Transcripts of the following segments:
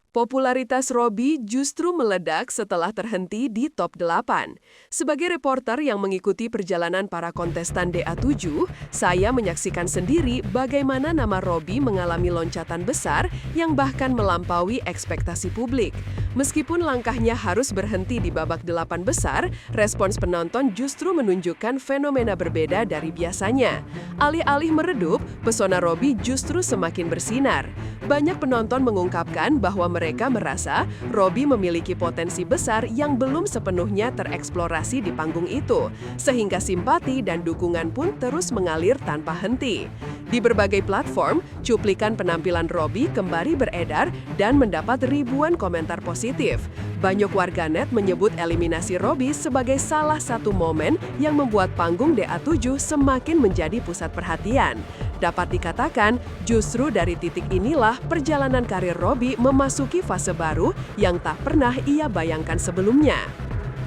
Popularitas Robby justru meledak setelah terhenti di top 8. Sebagai reporter yang mengikuti perjalanan para kontestan DA7, saya menyaksikan sendiri bagaimana nama Robby mengalami loncatan besar yang bahkan melampaui ekspektasi publik. Meskipun langkahnya harus berhenti di babak 8 besar, respons penonton justru menunjukkan fenomena berbeda dari biasanya. Alih-alih meredup, pesona Robby justru semakin bersinar. Banyak penonton mengungkapkan bahwa mereka merasa Robby memiliki potensi besar yang belum sepenuhnya tereksplorasi di panggung itu, sehingga simpati dan dukungan pun terus mengalir tanpa henti. Di berbagai platform, cuplikan penampilan Robby kembali beredar dan mendapat ribuan komentar positif. Banyak warganet menyebut eliminasi Robby sebagai salah satu momen yang membuat panggung DA7 semakin menjadi pusat perhatian. Dapat dikatakan, justru dari titik inilah perjalanan karir Robby memasuki fase baru yang tak pernah ia bayangkan sebelumnya.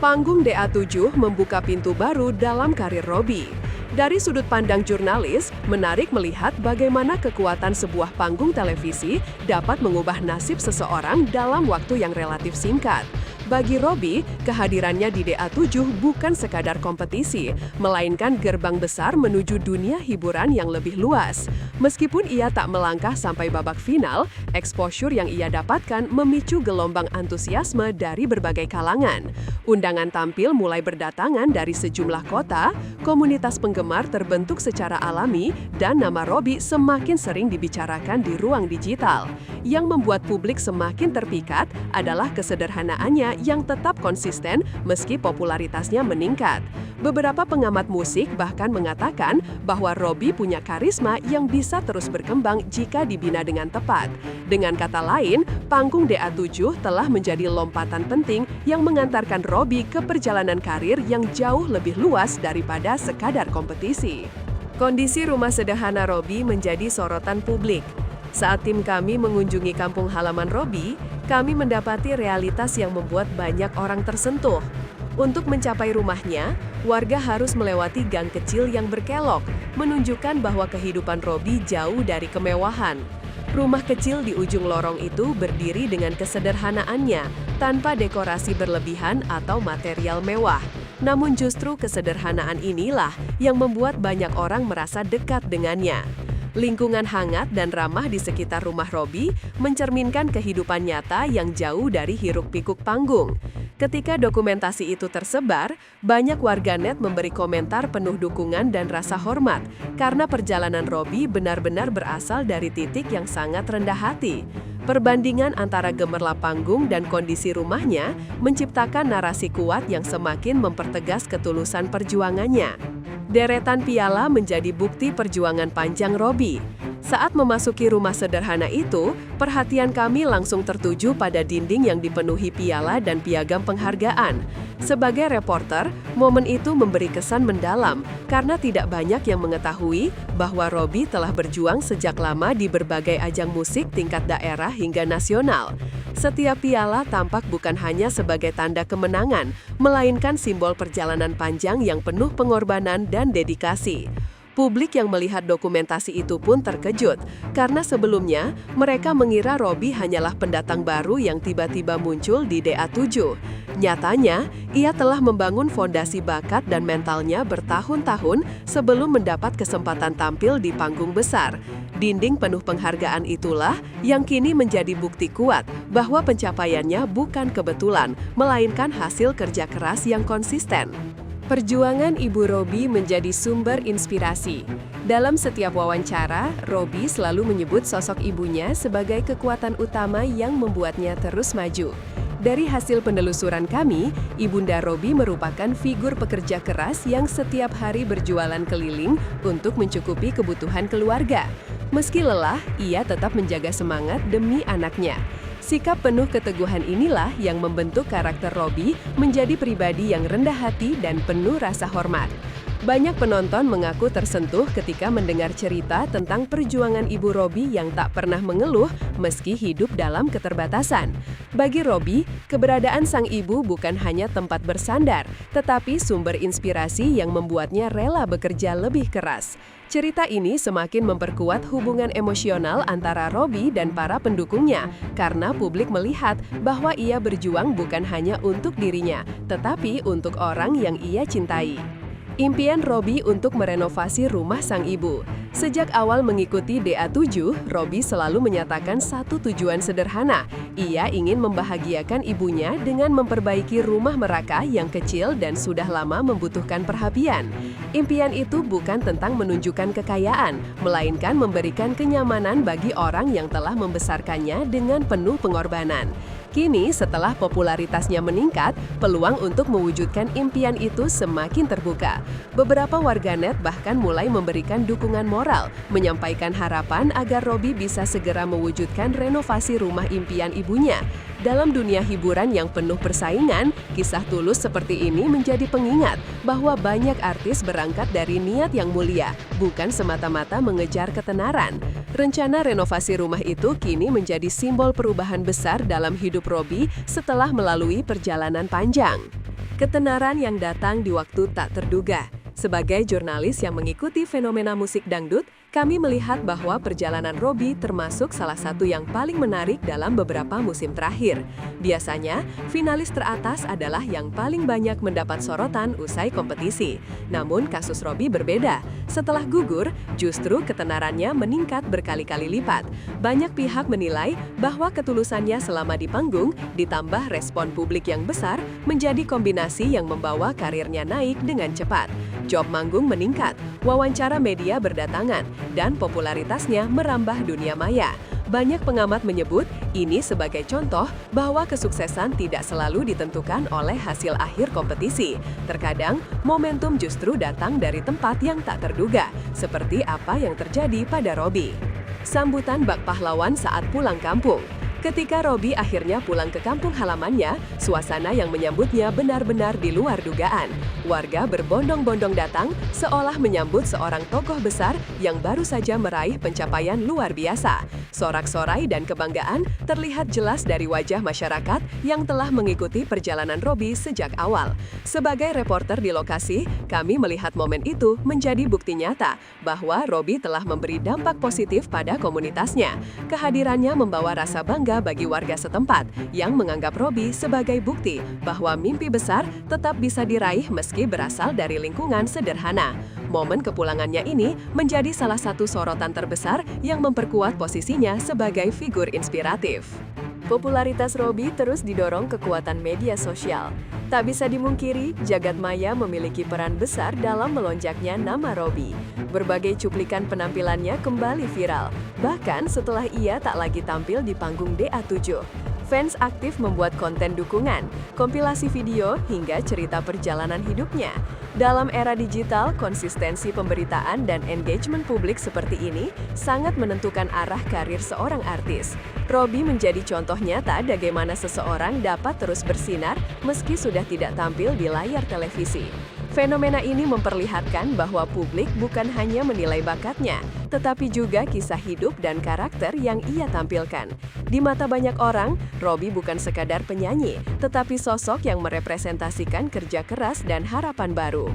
Panggung DA7 membuka pintu baru dalam karir Robby. Dari sudut pandang jurnalis, menarik melihat bagaimana kekuatan sebuah panggung televisi dapat mengubah nasib seseorang dalam waktu yang relatif singkat. Bagi Robby, kehadirannya di DA7 bukan sekadar kompetisi, melainkan gerbang besar menuju dunia hiburan yang lebih luas. Meskipun ia tak melangkah sampai babak final, exposure yang ia dapatkan memicu gelombang antusiasme dari berbagai kalangan. Undangan tampil mulai berdatangan dari sejumlah kota, komunitas penggemar terbentuk secara alami, dan nama Robby semakin sering dibicarakan di ruang digital. Yang membuat publik semakin terpikat adalah kesederhanaannya yang tetap konsisten meski popularitasnya meningkat. Beberapa pengamat musik bahkan mengatakan bahwa Robby punya karisma yang bisa terus berkembang jika dibina dengan tepat. Dengan kata lain, panggung DA7 telah menjadi lompatan penting yang mengantarkan Robby ke perjalanan karir yang jauh lebih luas daripada sekadar kompetisi. Kondisi rumah sederhana Robby menjadi sorotan publik. Saat tim kami mengunjungi kampung halaman Robby, kami mendapati realitas yang membuat banyak orang tersentuh. Untuk mencapai rumahnya, warga harus melewati gang kecil yang berkelok, menunjukkan bahwa kehidupan Robby jauh dari kemewahan. Rumah kecil di ujung lorong itu berdiri dengan kesederhanaannya, tanpa dekorasi berlebihan atau material mewah. Namun justru kesederhanaan inilah yang membuat banyak orang merasa dekat dengannya. Lingkungan hangat dan ramah di sekitar rumah Robby mencerminkan kehidupan nyata yang jauh dari hiruk-pikuk panggung. Ketika dokumentasi itu tersebar, banyak warganet memberi komentar penuh dukungan dan rasa hormat karena perjalanan Robby benar-benar berasal dari titik yang sangat rendah hati. Perbandingan antara gemerlap panggung dan kondisi rumahnya menciptakan narasi kuat yang semakin mempertegas ketulusan perjuangannya. Deretan piala menjadi bukti perjuangan panjang Robby. Saat memasuki rumah sederhana itu, perhatian kami langsung tertuju pada dinding yang dipenuhi piala dan piagam penghargaan. Sebagai reporter, momen itu memberi kesan mendalam karena tidak banyak yang mengetahui bahwa Robby telah berjuang sejak lama di berbagai ajang musik tingkat daerah hingga nasional. Setiap piala tampak bukan hanya sebagai tanda kemenangan, melainkan simbol perjalanan panjang yang penuh pengorbanan dan dedikasi. Publik yang melihat dokumentasi itu pun terkejut, karena sebelumnya mereka mengira Robby hanyalah pendatang baru yang tiba-tiba muncul di DA7. Nyatanya, ia telah membangun fondasi bakat dan mentalnya bertahun-tahun sebelum mendapat kesempatan tampil di panggung besar. Dinding penuh penghargaan itulah yang kini menjadi bukti kuat bahwa pencapaiannya bukan kebetulan, melainkan hasil kerja keras yang konsisten. Perjuangan Ibu Robby menjadi sumber inspirasi. Dalam setiap wawancara, Robby selalu menyebut sosok ibunya sebagai kekuatan utama yang membuatnya terus maju. Dari hasil penelusuran kami, Ibunda Robby merupakan figur pekerja keras yang setiap hari berjualan keliling untuk mencukupi kebutuhan keluarga. Meski lelah, ia tetap menjaga semangat demi anaknya. Sikap penuh keteguhan inilah yang membentuk karakter Robby menjadi pribadi yang rendah hati dan penuh rasa hormat. Banyak penonton mengaku tersentuh ketika mendengar cerita tentang perjuangan Ibu Robby yang tak pernah mengeluh meski hidup dalam keterbatasan. Bagi Robby, keberadaan sang ibu bukan hanya tempat bersandar, tetapi sumber inspirasi yang membuatnya rela bekerja lebih keras. Cerita ini semakin memperkuat hubungan emosional antara Robby dan para pendukungnya karena publik melihat bahwa ia berjuang bukan hanya untuk dirinya, tetapi untuk orang yang ia cintai. Impian Robby untuk merenovasi rumah sang ibu. Sejak awal mengikuti DA7, Robby selalu menyatakan satu tujuan sederhana. Ia ingin membahagiakan ibunya dengan memperbaiki rumah mereka yang kecil dan sudah lama membutuhkan perhatian. Impian itu bukan tentang menunjukkan kekayaan, melainkan memberikan kenyamanan bagi orang yang telah membesarkannya dengan penuh pengorbanan. Kini, setelah popularitasnya meningkat, peluang untuk mewujudkan impian itu semakin terbuka. Beberapa warganet bahkan mulai memberikan dukungan moral, menyampaikan harapan agar Robby bisa segera mewujudkan renovasi rumah impian ibunya. Dalam dunia hiburan yang penuh persaingan, kisah tulus seperti ini menjadi pengingat bahwa banyak artis berangkat dari niat yang mulia, bukan semata-mata mengejar ketenaran. Rencana renovasi rumah itu kini menjadi simbol perubahan besar dalam hidup Robby setelah melalui perjalanan panjang. Ketenaran yang datang di waktu tak terduga. Sebagai jurnalis yang mengikuti fenomena musik dangdut, kami melihat bahwa perjalanan Robby termasuk salah satu yang paling menarik dalam beberapa musim terakhir. Biasanya, finalis teratas adalah yang paling banyak mendapat sorotan usai kompetisi. Namun kasus Robby berbeda. Setelah gugur, justru ketenarannya meningkat berkali-kali lipat. Banyak pihak menilai bahwa ketulusannya selama di panggung, ditambah respon publik yang besar, menjadi kombinasi yang membawa karirnya naik dengan cepat. Job manggung meningkat, wawancara media berdatangan, dan popularitasnya merambah dunia maya. Banyak pengamat menyebut ini sebagai contoh bahwa kesuksesan tidak selalu ditentukan oleh hasil akhir kompetisi. Terkadang, momentum justru datang dari tempat yang tak terduga, seperti apa yang terjadi pada Robby. Sambutan bak pahlawan saat pulang kampung. Ketika Robby akhirnya pulang ke kampung halamannya, suasana yang menyambutnya benar-benar di luar dugaan. Warga berbondong-bondong datang, seolah menyambut seorang tokoh besar yang baru saja meraih pencapaian luar biasa. Sorak-sorai dan kebanggaan terlihat jelas dari wajah masyarakat yang telah mengikuti perjalanan Robby sejak awal. Sebagai reporter di lokasi, kami melihat momen itu menjadi bukti nyata bahwa Robby telah memberi dampak positif pada komunitasnya. Kehadirannya membawa rasa bangga bagi warga setempat yang menganggap Robby sebagai bukti bahwa mimpi besar tetap bisa diraih meski berasal dari lingkungan sederhana. Momen kepulangannya ini menjadi salah satu sorotan terbesar yang memperkuat posisinya sebagai figur inspiratif. Popularitas Robby terus didorong kekuatan media sosial. Tak bisa dimungkiri, jagat maya memiliki peran besar dalam melonjaknya nama Robby. Berbagai cuplikan penampilannya kembali viral, bahkan setelah ia tak lagi tampil di panggung DA7. Fans aktif membuat konten dukungan, kompilasi video, hingga cerita perjalanan hidupnya. Dalam era digital, konsistensi pemberitaan dan engagement publik seperti ini sangat menentukan arah karir seorang artis. Robby menjadi contoh nyata bagaimana seseorang dapat terus bersinar meski sudah tidak tampil di layar televisi. Fenomena ini memperlihatkan bahwa publik bukan hanya menilai bakatnya, tetapi juga kisah hidup dan karakter yang ia tampilkan. Di mata banyak orang, Robby bukan sekadar penyanyi, tetapi sosok yang merepresentasikan kerja keras dan harapan baru.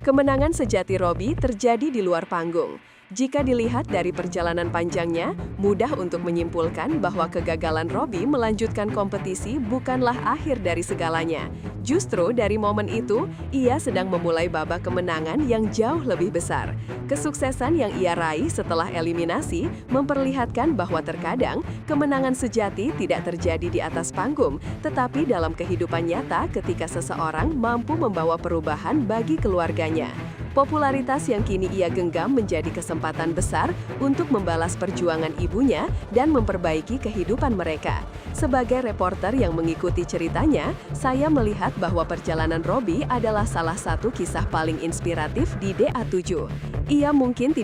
Kemenangan sejati Robby terjadi di luar panggung. Jika dilihat dari perjalanan panjangnya, mudah untuk menyimpulkan bahwa kegagalan Robby melanjutkan kompetisi bukanlah akhir dari segalanya. Justru dari momen itu, ia sedang memulai babak kemenangan yang jauh lebih besar. Kesuksesan yang ia raih setelah eliminasi memperlihatkan bahwa terkadang kemenangan sejati tidak terjadi di atas panggung, tetapi dalam kehidupan nyata ketika seseorang mampu membawa perubahan bagi keluarganya. Popularitas yang kini ia genggam menjadi kesempatan besar untuk membalas perjuangan ibunya dan memperbaiki kehidupan mereka. Sebagai reporter yang mengikuti ceritanya, saya melihat bahwa perjalanan Robby adalah salah satu kisah paling inspiratif di DA7. Ia mungkin tidak